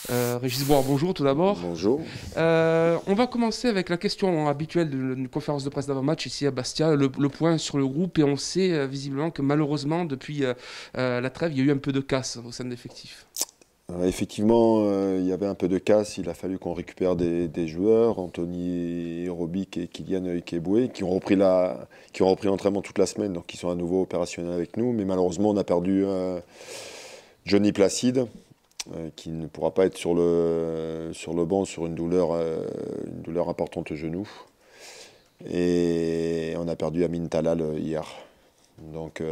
Régis Boire, bonjour tout d'abord. Bonjour. On va commencer avec la question habituelle d'une conférence de presse d'avant-match ici à Bastia, le point sur le groupe. Et on sait visiblement que malheureusement, depuis la trêve, il y a eu un peu de casse au sein de l'effectif. Effectivement, il y avait un peu de casse. Il a fallu qu'on récupère des joueurs, Anthony Robic et Kylian Ikeboué, qui ont repris l'entraînement toute la semaine, donc qui sont à nouveau opérationnels avec nous. Mais malheureusement, on a perdu Johnny Placide, qui ne pourra pas être sur le banc sur une douleur importante au genou. Et on a perdu Amin Talal hier, donc,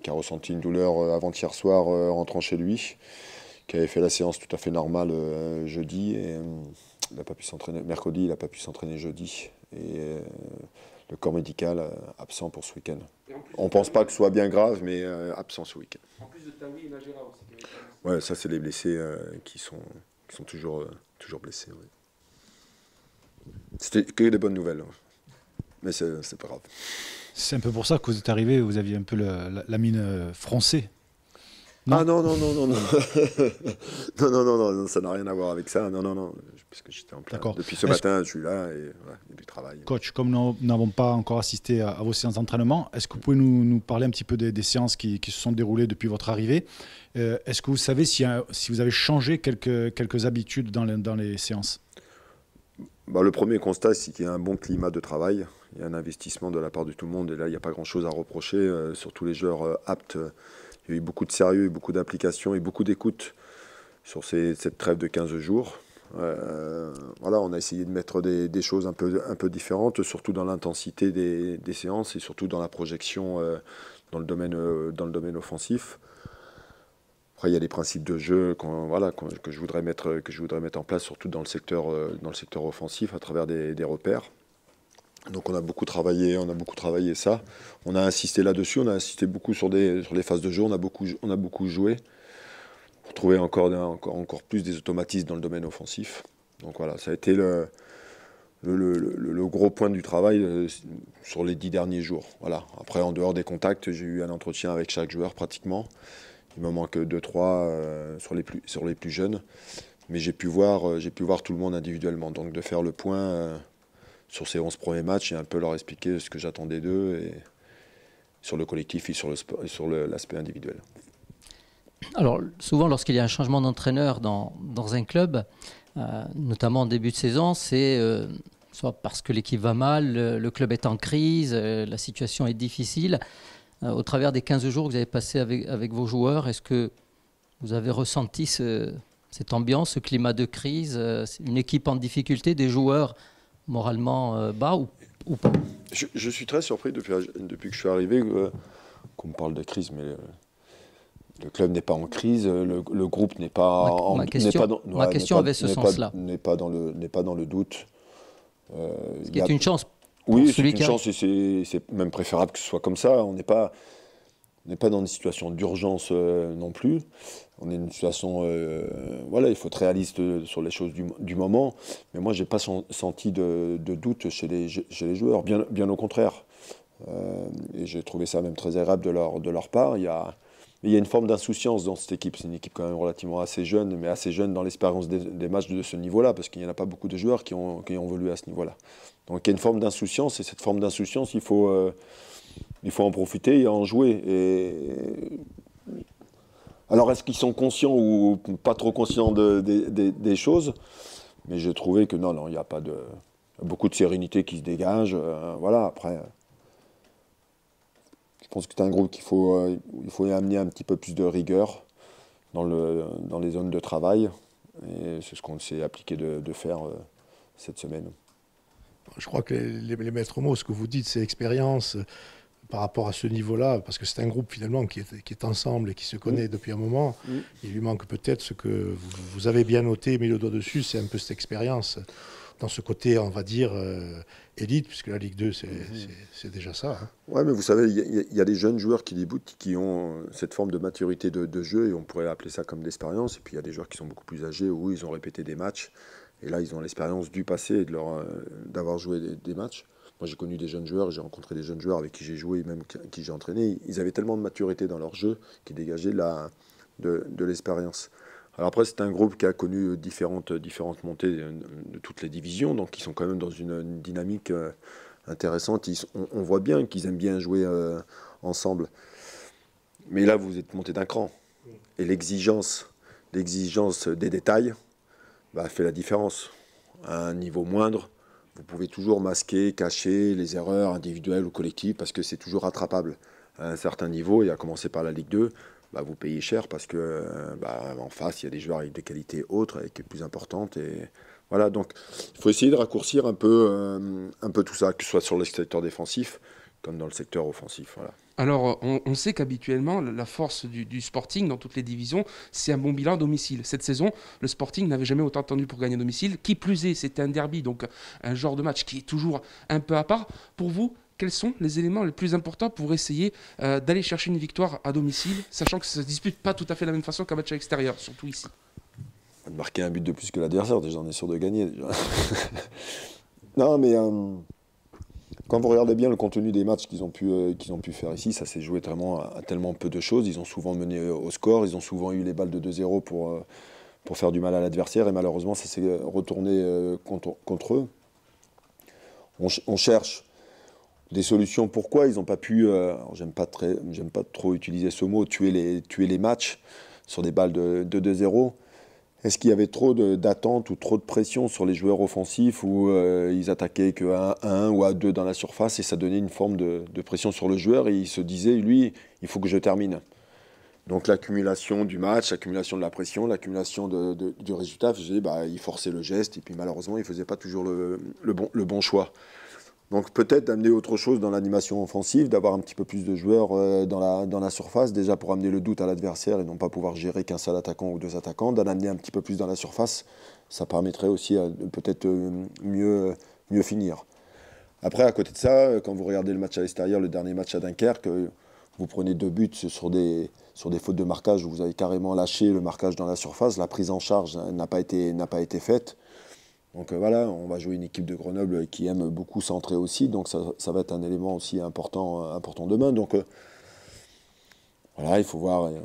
qui a ressenti une douleur avant-hier soir rentrant chez lui, qui avait fait la séance tout à fait normale jeudi, et il n'a pas pu s'entraîner mercredi, il n'a pas pu s'entraîner jeudi, et le corps médical absent pour ce week-end. On ne pense pas que ce soit bien grave, mais absent ce week-end. En plus de Taoui et Najera aussi. Ouais, ça c'est les blessés qui sont toujours blessés. Ouais. C'était que des bonnes nouvelles, mais c'est pas grave. C'est un peu pour ça que vous êtes arrivé, vous aviez un peu la mine français. Non. Ah non, non, non, non, non. Non, non, non, non, ça n'a rien à voir avec ça. Non, non, non, puisque j'étais en plein. Depuis ce matin, je suis là et voilà, il y a du travail. Coach, comme nous n'avons pas encore assisté à vos séances d'entraînement, est-ce que vous pouvez nous parler un petit peu des séances qui se sont déroulées depuis votre arrivée? Est-ce que vous savez si vous avez changé quelques habitudes dans les séances? Le premier constat, c'est qu'il y a un bon climat de travail. Il y a un investissement de la part de tout le monde et là, il n'y a pas grand-chose à reprocher. Surtout les joueurs aptes. Il y a eu beaucoup de sérieux, beaucoup d'application et beaucoup d'écoute sur cette trêve de 15 jours. Voilà, on a essayé de mettre des choses un peu différentes, surtout dans l'intensité des séances et surtout dans la projection dans le domaine offensif. Après, il y a des principes de jeu que je voudrais mettre en place, surtout dans le secteur offensif, à travers des repères. Donc on a beaucoup travaillé ça. On a insisté là-dessus, on a insisté beaucoup sur les phases de jeu, on a beaucoup joué pour trouver encore plus des automatismes dans le domaine offensif. Donc voilà, ça a été le gros point du travail sur les 10 derniers jours. Voilà. Après, en dehors des contacts, j'ai eu un entretien avec chaque joueur pratiquement. Il me manque 2-3 sur les plus jeunes. Mais j'ai pu voir tout le monde individuellement. Donc de faire le point sur ces 11 premiers matchs et un peu leur expliquer ce que j'attendais d'eux et sur le collectif et sur l'aspect individuel. Alors souvent lorsqu'il y a un changement d'entraîneur dans un club, notamment en début de saison, c'est soit parce que l'équipe va mal, le club est en crise, la situation est difficile. Au travers des 15 jours que vous avez passés avec vos joueurs, est-ce que vous avez ressenti cette ambiance, ce climat de crise, une équipe en difficulté, des joueurs moralement bas ou pas? Je suis très surpris depuis que je suis arrivé qu'on me parle de crise, mais le club n'est pas en crise, le groupe n'est pas en crise. Ma question avait ce sens-là. N'est pas dans le doute. Ce qui est une chance. Oui, c'est une chance et c'est même préférable que ce soit comme ça. On n'est pas dans une situation d'urgence non plus. On est dans une situation, il faut être réaliste sur les choses du moment. Mais moi, je n'ai pas senti de doute chez les joueurs, bien au contraire. Et j'ai trouvé ça même très agréable de leur part. Il y a une forme d'insouciance dans cette équipe. C'est une équipe quand même relativement assez jeune, mais assez jeune dans l'expérience des matchs de ce niveau-là, parce qu'il n'y en a pas beaucoup de joueurs qui ont évolué à ce niveau-là. Donc il y a une forme d'insouciance, et cette forme d'insouciance, il faut en profiter et en jouer. Alors est-ce qu'ils sont conscients ou pas trop conscients des choses? Mais j'ai trouvé que non, il y a beaucoup de sérénité qui se dégage. Voilà, après, je pense que c'est un groupe qu'il faut amener un petit peu plus de rigueur dans les zones de travail. Et c'est ce qu'on s'est appliqué de faire cette semaine. Je crois que les maîtres mots, ce que vous dites, c'est expérience par rapport à ce niveau-là, parce que c'est un groupe finalement qui est ensemble et qui se connaît depuis un moment. Il lui manque peut-être ce que vous avez bien noté, mis le doigt dessus, c'est un peu cette expérience dans ce côté, on va dire, élite, puisque la Ligue 2, c'est déjà ça. Hein. Ouais, mais vous savez, il y a des jeunes joueurs qui débutent, qui ont cette forme de maturité de jeu, et on pourrait appeler ça comme d'expérience. Et puis il y a des joueurs qui sont beaucoup plus âgés, où ils ont répété des matchs. Et là, ils ont l'expérience du passé et d'avoir joué des matchs. Moi, j'ai connu des jeunes joueurs, j'ai rencontré des jeunes joueurs avec qui j'ai joué, et même qui j'ai entraîné. Ils avaient tellement de maturité dans leur jeu qu'ils dégageaient de l'expérience. Alors après, c'est un groupe qui a connu différentes montées de toutes les divisions, donc ils sont quand même dans une dynamique intéressante. On voit bien qu'ils aiment bien jouer ensemble. Mais là, vous êtes monté d'un cran. Et l'exigence des détails fait la différence. À un niveau moindre, vous pouvez toujours masquer, cacher les erreurs individuelles ou collectives parce que c'est toujours rattrapable. À un certain niveau, et à commencer par la Ligue 2, vous payez cher parce que en face, il y a des joueurs avec des qualités autres, avec plus importantes. Et voilà, donc il faut essayer de raccourcir un peu tout ça, que ce soit sur le secteur défensif comme dans le secteur offensif. Voilà. Alors, on sait qu'habituellement, la force du Sporting dans toutes les divisions, c'est un bon bilan à domicile. Cette saison, le Sporting n'avait jamais autant attendu pour gagner à domicile. Qui plus est, c'était un derby, donc un genre de match qui est toujours un peu à part. Pour vous, quels sont les éléments les plus importants pour essayer d'aller chercher une victoire à domicile, sachant que ça ne se dispute pas tout à fait de la même façon qu'un match à l'extérieur, surtout ici? De marquer un but de plus que l'adversaire, déjà, on est sûr de gagner. Déjà. Non, mais quand vous regardez bien le contenu des matchs qu'ils ont pu faire ici, ça s'est joué à tellement peu de choses. Ils ont souvent mené au score, ils ont souvent eu les balles de 2-0 pour faire du mal à l'adversaire, et malheureusement, ça s'est retourné contre eux. On cherche des solutions. Pourquoi ils n'ont pas pu, j'aime pas trop utiliser ce mot, tuer les matchs sur des balles de 2-0. Est-ce qu'il y avait trop d'attente ou trop de pression sur les joueurs offensifs où ils attaquaient qu'à 1 ou à 2 dans la surface et ça donnait une forme de pression sur le joueur et il se disait, lui, il faut que je termine. Donc l'accumulation du match, l'accumulation de la pression, l'accumulation du résultat, il forçait le geste et puis malheureusement, il ne faisait pas toujours le bon choix. Donc peut-être d'amener autre chose dans l'animation offensive, d'avoir un petit peu plus de joueurs dans la surface, déjà pour amener le doute à l'adversaire et non pas pouvoir gérer qu'un seul attaquant ou 2 attaquants, d'en amener un petit peu plus dans la surface, ça permettrait aussi de peut-être mieux finir. Après, à côté de ça, quand vous regardez le match à l'extérieur, le dernier match à Dunkerque, vous prenez 2 buts sur des fautes de marquage où vous avez carrément lâché le marquage dans la surface, la prise en charge n'a pas été faite. Donc voilà, on va jouer une équipe de Grenoble qui aime beaucoup centrer aussi, donc ça va être un élément aussi important demain. Donc voilà, il faut voir. Vous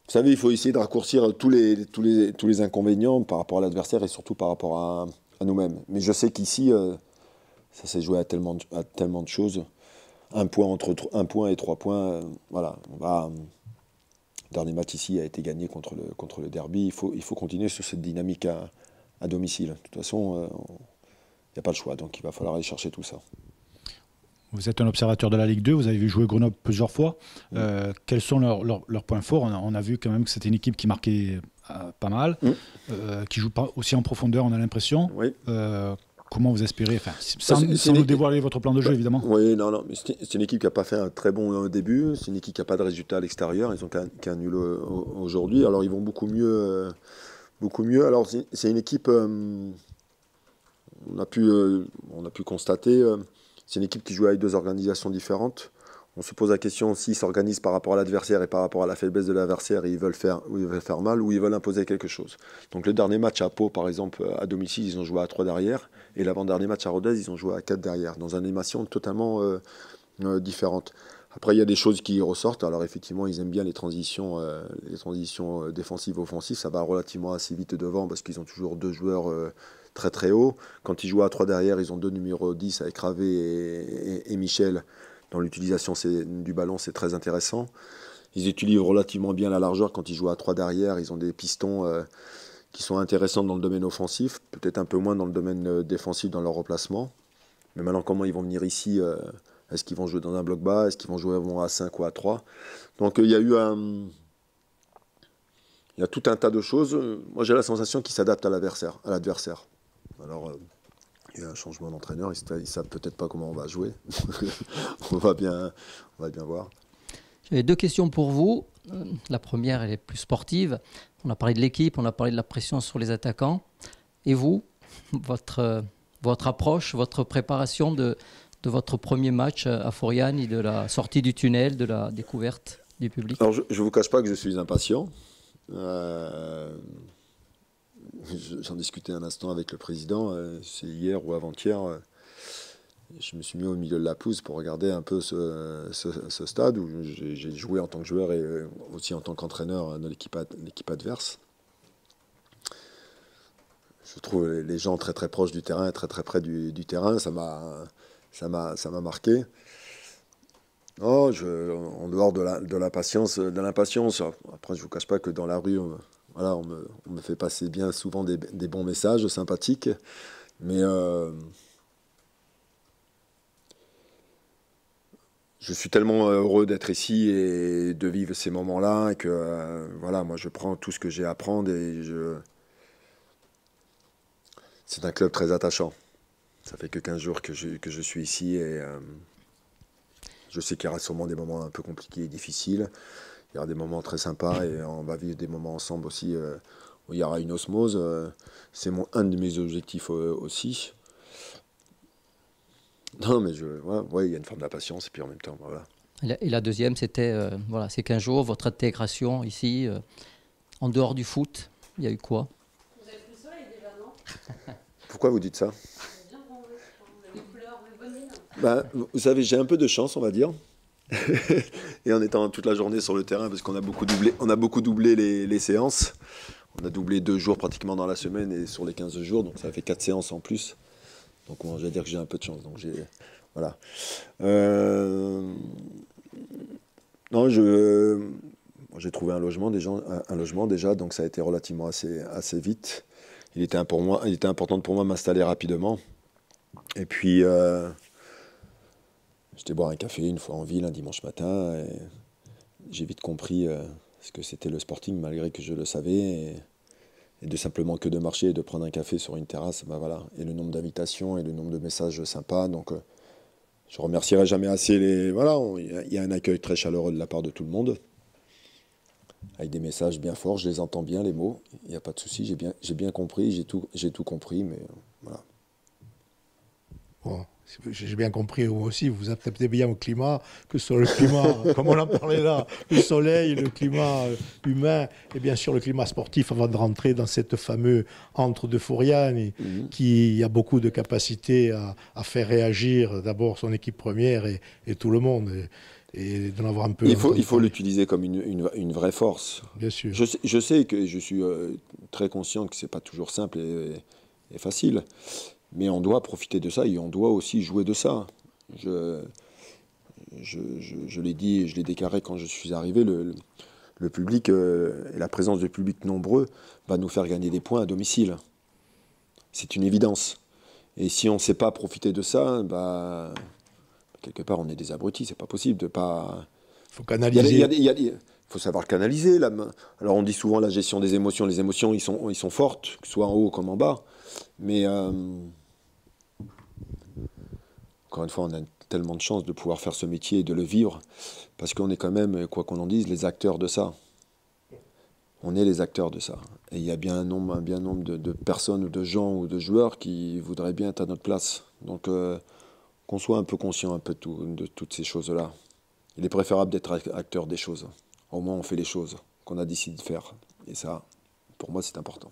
savez, il faut essayer de raccourcir tous les inconvénients par rapport à l'adversaire et surtout par rapport à nous-mêmes. Mais je sais qu'ici, ça s'est joué à tellement de choses. Un point entre 1 point et 3 points, voilà. Le dernier match ici a été gagné contre le derby. Il faut continuer sur cette dynamique à domicile. De toute façon, il n'y a pas le choix, donc il va falloir aller chercher tout ça. Vous êtes un observateur de la Ligue 2, vous avez vu jouer Grenoble plusieurs fois. Quels sont leurs points forts? On a vu quand même que c'était une équipe qui marquait pas mal, qui joue pas aussi en profondeur, on a l'impression. Oui. Comment vous espérez, sans nous dévoiler votre plan de jeu, évidemment? Oui, non, mais c'est une équipe qui n'a pas fait un très bon début, c'est une équipe qui n'a pas de résultat à l'extérieur, ils ont qu'un nul aujourd'hui, alors ils vont beaucoup mieux. Alors c'est une équipe, on a pu constater, c'est une équipe qui joue avec 2 organisations différentes. On se pose la question s'ils s'organisent par rapport à l'adversaire et par rapport à la faiblesse de l'adversaire, ils veulent faire mal ou ils veulent imposer quelque chose. Donc le dernier match à Pau, par exemple, à domicile, ils ont joué à 3 derrière, et l'avant-dernier match à Rodez, ils ont joué à 4 derrière, dans une animation totalement différente. Après, il y a des choses qui ressortent. Alors, effectivement, ils aiment bien les transitions défensives, offensives. Ça va relativement assez vite devant parce qu'ils ont toujours 2 joueurs très, très hauts. Quand ils jouent à 3 derrière, ils ont 2 numéros 10 avec Ravé et Michel. Dans l'utilisation du ballon, c'est très intéressant. Ils utilisent relativement bien la largeur quand ils jouent à 3 derrière. Ils ont des pistons qui sont intéressants dans le domaine offensif, peut-être un peu moins dans le domaine défensif dans leur replacement. Mais maintenant, comment ils vont venir ici est-ce qu'ils vont jouer dans un bloc bas? Est-ce qu'ils vont jouer à 5 ou à 3? Donc il y a tout un tas de choses. Moi j'ai la sensation qu'ils s'adaptent à l'adversaire. Alors il y a un changement d'entraîneur, ils ne savent peut-être pas comment on va jouer. on va bien voir. J'avais 2 questions pour vous. La première, elle est plus sportive. On a parlé de l'équipe, on a parlé de la pression sur les attaquants. Et vous, votre approche, votre préparation de votre premier match à Foriani, de la sortie du tunnel, de la découverte du public? Alors, je ne vous cache pas que je suis impatient. J'en discutais un instant avec le président. C'est hier ou avant-hier. Je me suis mis au milieu de la pelouse pour regarder un peu ce stade où j'ai joué en tant que joueur et aussi en tant qu'entraîneur de l'équipe adverse. je trouve les gens très très proches du terrain, très très près du terrain, ça m'a marqué. Oh, en dehors de l'impatience, après je ne vous cache pas que dans la rue, voilà, on me fait passer bien souvent des bons messages sympathiques, mais je suis tellement heureux d'être ici et de vivre ces moments-là que voilà, moi je prends tout ce que j'ai à prendre et c'est un club très attachant. Ça fait que 15 jours que je suis ici et je sais qu'il y aura sûrement des moments un peu compliqués et difficiles. Il y aura des moments très sympas et on va vivre des moments ensemble aussi où il y aura une osmose. C'est un de mes objectifs aussi. Non, mais ouais, il y a une forme d'impatience et puis en même temps, voilà. Et la deuxième, c'était voilà, ces 15 jours, votre intégration ici, en dehors du foot, il y a eu quoi? Vous avez pris le soleil déjà, non? Pourquoi vous dites ça? Bien bronzé, vous avez des couleurs, des bonnes mines. Bah, vous savez, j'ai un peu de chance, on va dire. Et en étant toute la journée sur le terrain, parce qu'on a beaucoup doublé les séances. On a doublé 2 jours pratiquement dans la semaine et sur les 15 jours, donc ça fait 4 séances en plus. Donc je vais dire que j'ai un peu de chance. Donc voilà. Non, j'ai trouvé un logement déjà, donc ça a été relativement assez vite. Il était important pour moi de m'installer rapidement. Et puis j'étais boire un café une fois en ville un dimanche matin et j'ai vite compris ce que c'était le Sporting malgré que je le savais et de simplement que de marcher et de prendre un café sur une terrasse, bah voilà. Et le nombre d'invitations et le nombre de messages sympas, donc je remercierai jamais assez voilà, il y a un accueil très chaleureux de la part de tout le monde avec des messages bien forts, je les entends bien les mots, il n'y a pas de souci, j'ai bien compris, j'ai tout compris, mais voilà. Bon, j'ai bien compris, vous aussi, vous acceptez bien au climat, que ce soit le climat, comme on en parlait là, le soleil, le climat humain, et bien sûr le climat sportif, avant de rentrer dans cette fameuse entre de Fouriane, qui a beaucoup de capacité à faire réagir d'abord son équipe première et tout le monde, et d'en avoir un peu... Il faut l'utiliser comme une vraie force. Bien sûr. Je sais que je suis très conscient que ce n'est pas toujours simple et facile. Mais on doit profiter de ça et on doit aussi jouer de ça. Je l'ai dit et je l'ai déclaré quand je suis arrivé, le public et la présence de public nombreux va nous faire gagner des points à domicile. C'est une évidence. Et si on ne sait pas profiter de ça, bah, quelque part on est des abrutis, c'est pas possible de pas... Il faut canaliser. Il faut savoir canaliser. Alors on dit souvent la gestion des émotions. Les émotions, ils sont fortes, que ce soit en haut comme en bas. Mais... encore une fois, on a tellement de chance de pouvoir faire ce métier et de le vivre, parce qu'on est quand même, quoi qu'on en dise, les acteurs de ça. On est les acteurs de ça. Et il y a bien un nombre de personnes ou de gens ou de joueurs qui voudraient bien être à notre place. Donc qu'on soit un peu conscient de toutes ces choses-là. Il est préférable d'être acteur des choses. Au moins on fait les choses qu'on a décidé de faire. Et ça, pour moi, c'est important.